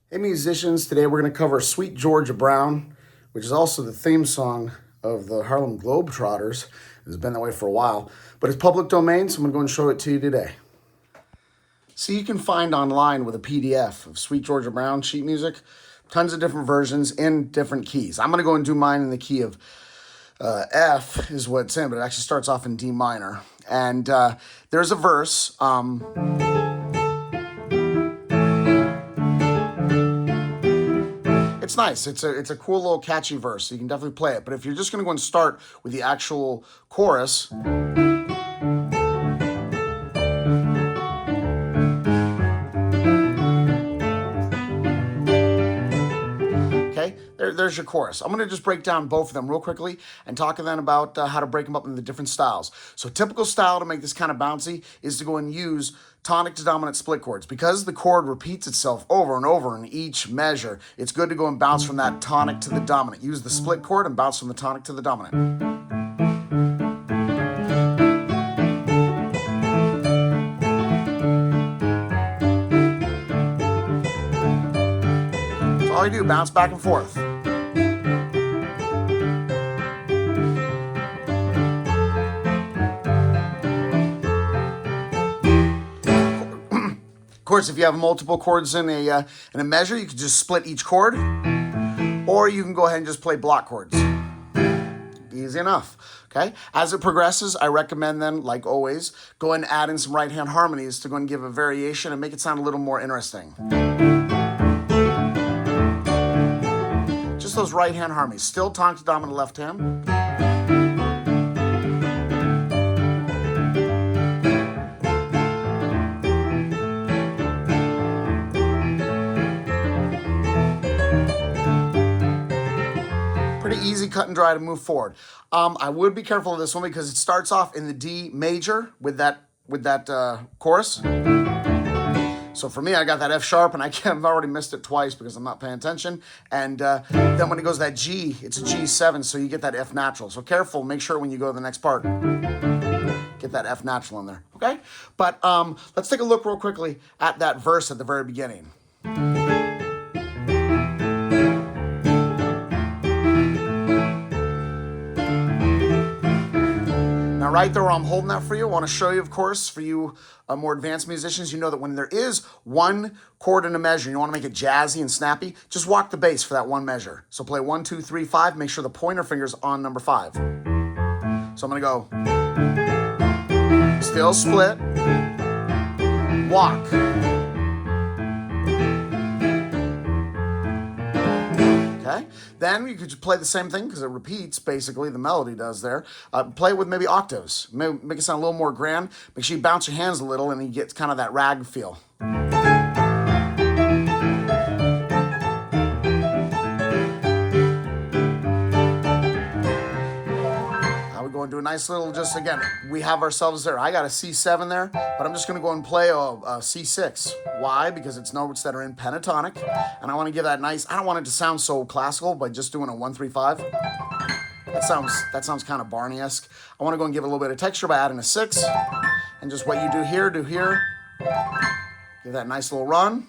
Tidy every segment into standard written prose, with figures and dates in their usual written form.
Hey musicians, today we're going to cover Sweet Georgia Brown, which is also the theme song of the Harlem Globetrotters. It's been that way for a while, but it's public domain, so I'm going to go and show it to you today. So you can find online with a PDF of Sweet Georgia Brown sheet music, tons of different versions in different keys. I'm going to go and do mine in the key of F is what it's in, but it actually starts off in D minor. And there's a verse. It's nice. It's a cool little catchy verse, so you can definitely play it. But if you're just going to go and start with the actual chorus, okay, there's your chorus. I'm going to just break down both of them real quickly and talk then about how to break them up into the different styles. So typical style to make this kind of bouncy is to go and use tonic to dominant split chords. Because the chord repeats itself over and over in each measure, it's good to go and bounce from that tonic to the dominant. Use the split chord and bounce from the tonic to the dominant. That's all you do, bounce back and forth. Of course, if you have multiple chords in a measure, you can just split each chord, or you can go ahead and just play block chords. Easy enough, okay? As it progresses, I recommend then, like always, go and add in some right-hand harmonies to go and give a variation and make it sound a little more interesting. Just those right-hand harmonies. Still tonic to dominant left hand. Pretty easy, cut and dry to move forward. I would be careful of this one because it starts off in the D major with that chorus. So for me, I got that F sharp, and I've already missed it twice because I'm not paying attention. And then when it goes that G, it's a G7, so you get that F natural. So careful, make sure when you go to the next part, get that F natural in there, okay? But let's take a look real quickly at that verse at the very beginning. Now, right there where I'm holding that for you, I want to show you, of course, for you more advanced musicians, you know that when there is one chord in a measure, you want to make it jazzy and snappy, just walk the bass for that one measure. So play 1, 2, 3, 5, make sure the pointer finger's on number 5. So I'm going to go, still split, walk. Okay. Then you could play the same thing because it repeats, basically, the melody does there. Play it with maybe octaves. Make it sound a little more grand. Make sure you bounce your hands a little and you get kind of that rag feel. Now we go into a nice little, just again, we have ourselves there. I got a C7 there, but I'm just going to go and play a C6. Why? Because it's notes that are in pentatonic, and I want to give that nice, I don't want it to sound so classical by just doing a 1, 3, 5. That sounds kind of Barney-esque. I want to go and give it a little bit of texture by adding a 6, and just what you do here. Give that nice little run.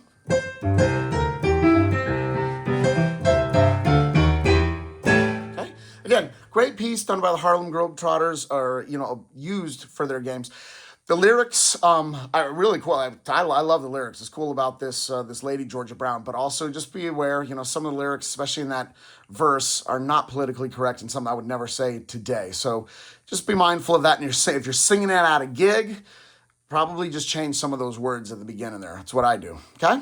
Okay. Again, great piece done by the Harlem Globetrotters, or used for their games. The lyrics are really cool. I love the lyrics. It's cool about this lady, Georgia Brown, but also just be aware, some of the lyrics, especially in that verse, are not politically correct and something I would never say today. So just be mindful of that. And if you're singing it at a gig, probably just change some of those words at the beginning there. That's what I do, okay?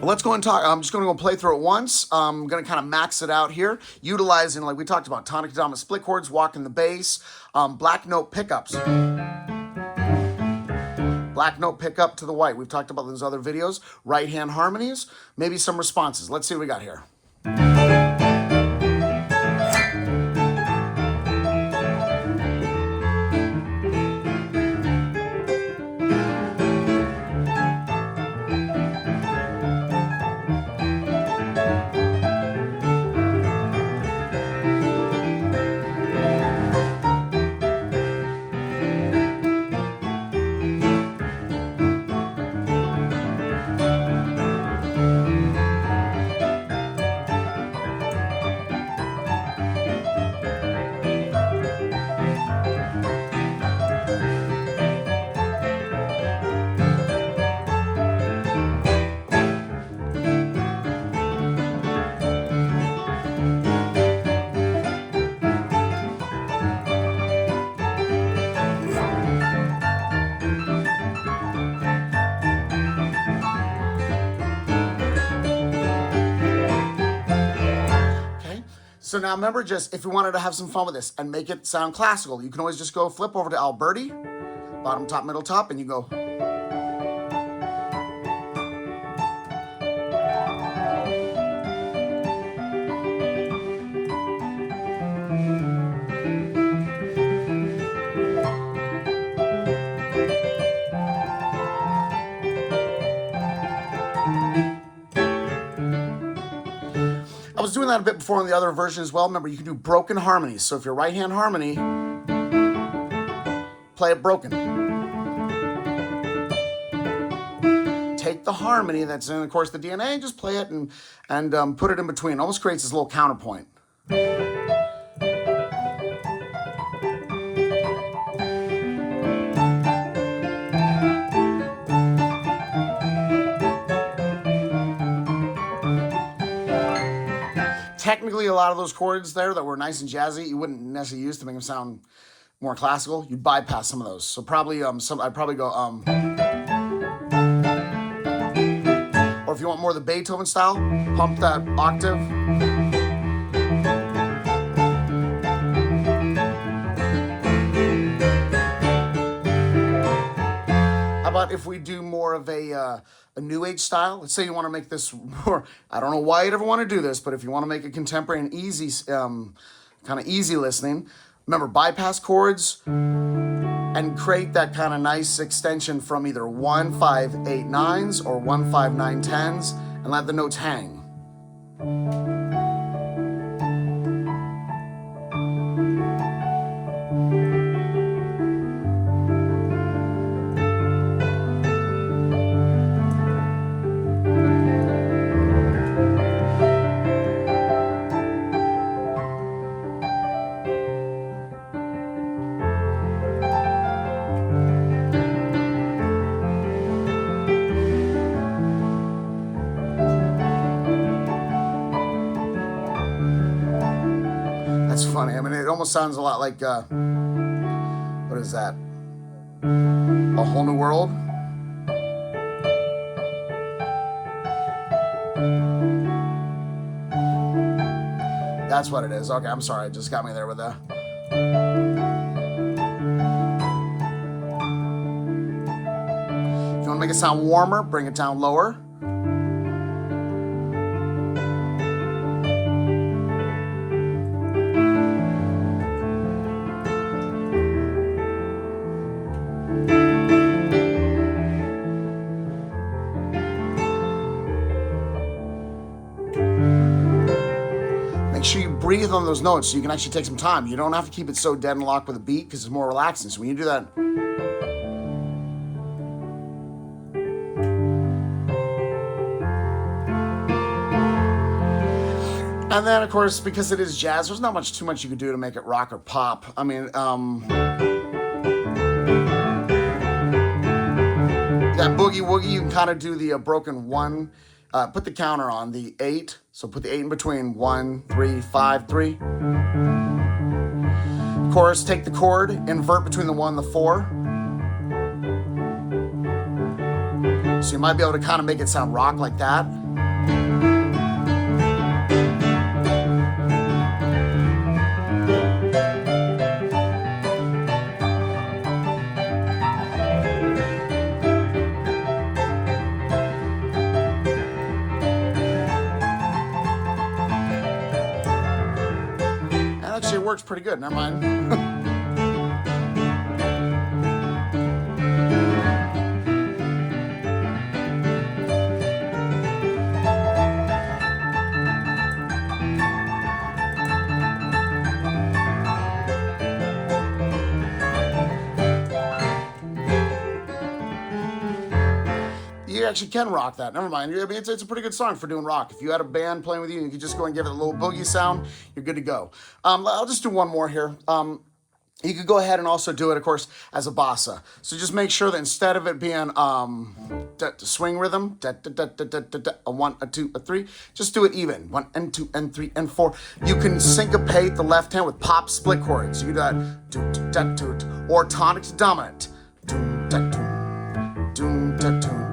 Let's go and talk. I'm just going to go play through it once. I'm going to kind of max it out here, utilizing, like we talked about, tonic to dominant split chords, walking the bass, black note pickups. Black note pickup to the white. We've talked about those other videos. Right hand harmonies, maybe some responses. Let's see what we got here. So now remember, just if you wanted to have some fun with this and make it sound classical, you can always just go flip over to Alberti, bottom, top, middle, top, and you go. I was doing that a bit before on the other version as well. Remember, you can do broken harmonies. So if your right hand harmony, play it broken. Take the harmony that's in, of course, the DNA and just play it and put it in between. Almost creates this little counterpoint. Technically, a lot of those chords there that were nice and jazzy, you wouldn't necessarily use to make them sound more classical. You'd bypass some of those. So probably I'd probably go or if you want more of the Beethoven style, pump that octave. How about if we do more of a new age style? Let's say you want to make this more, I don't know why you'd ever want to do this, but if you want to make it contemporary and easy, kind of easy listening, remember bypass chords and create that kind of nice extension from either 1, 5, 8, 9s or 1, 5, 9, 10s and let the notes hang. That's funny. I mean, it almost sounds a lot like, what is that? A Whole New World? That's what it is. Okay, I'm sorry. It just got me there with that. If you want to make it sound warmer, bring it down lower. Make sure you breathe on those notes so you can actually take some time. You don't have to keep it so dead and locked with a beat because it's more relaxing. So when you do that, and then of course, because it is jazz, there's not too much you could do to make it rock or pop. I mean, that Boogie Woogie, you can kind of do the broken one. Put the counter on the 8. So put the 8 in between 1, 3, 5, 3. Chorus, take the chord, invert between the 1 and the 4. So you might be able to kind of make it sound rock like that. Actually, it works pretty good. Never mind. You actually can rock that. Never mind. I mean, it's a pretty good song for doing rock. If you had a band playing with you, you could just go and give it a little boogie sound. You're good to go. I'll just do one more here. You could go ahead and also do it, of course, as a bossa. So just make sure that instead of it being swing rhythm, a 1, a 2, a 3, just do it even. 1 and 2 and 3 and 4. You can syncopate the left hand with pop split chords. You can do that, or tonic to dominant.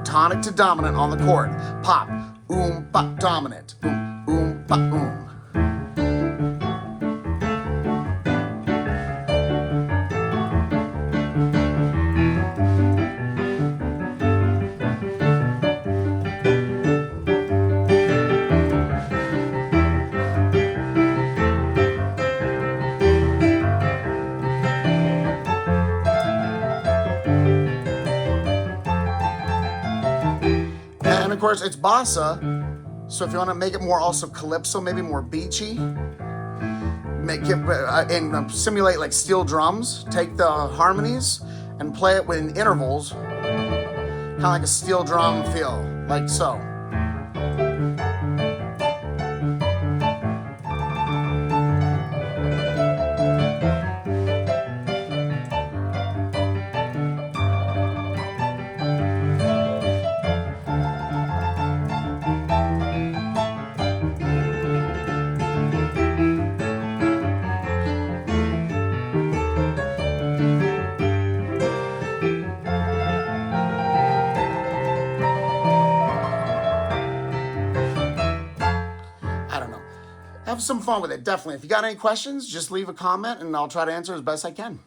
Tonic to dominant on the chord. Pop, ba, dominant. Ba, course, it's bossa. So if you want to make it more also calypso, maybe more beachy, make it and simulate like steel drums. Take the harmonies and play it within intervals, kind of like a steel drum feel, like so. I don't know. Have some fun with it, definitely. If you got any questions, just leave a comment and I'll try to answer as best I can.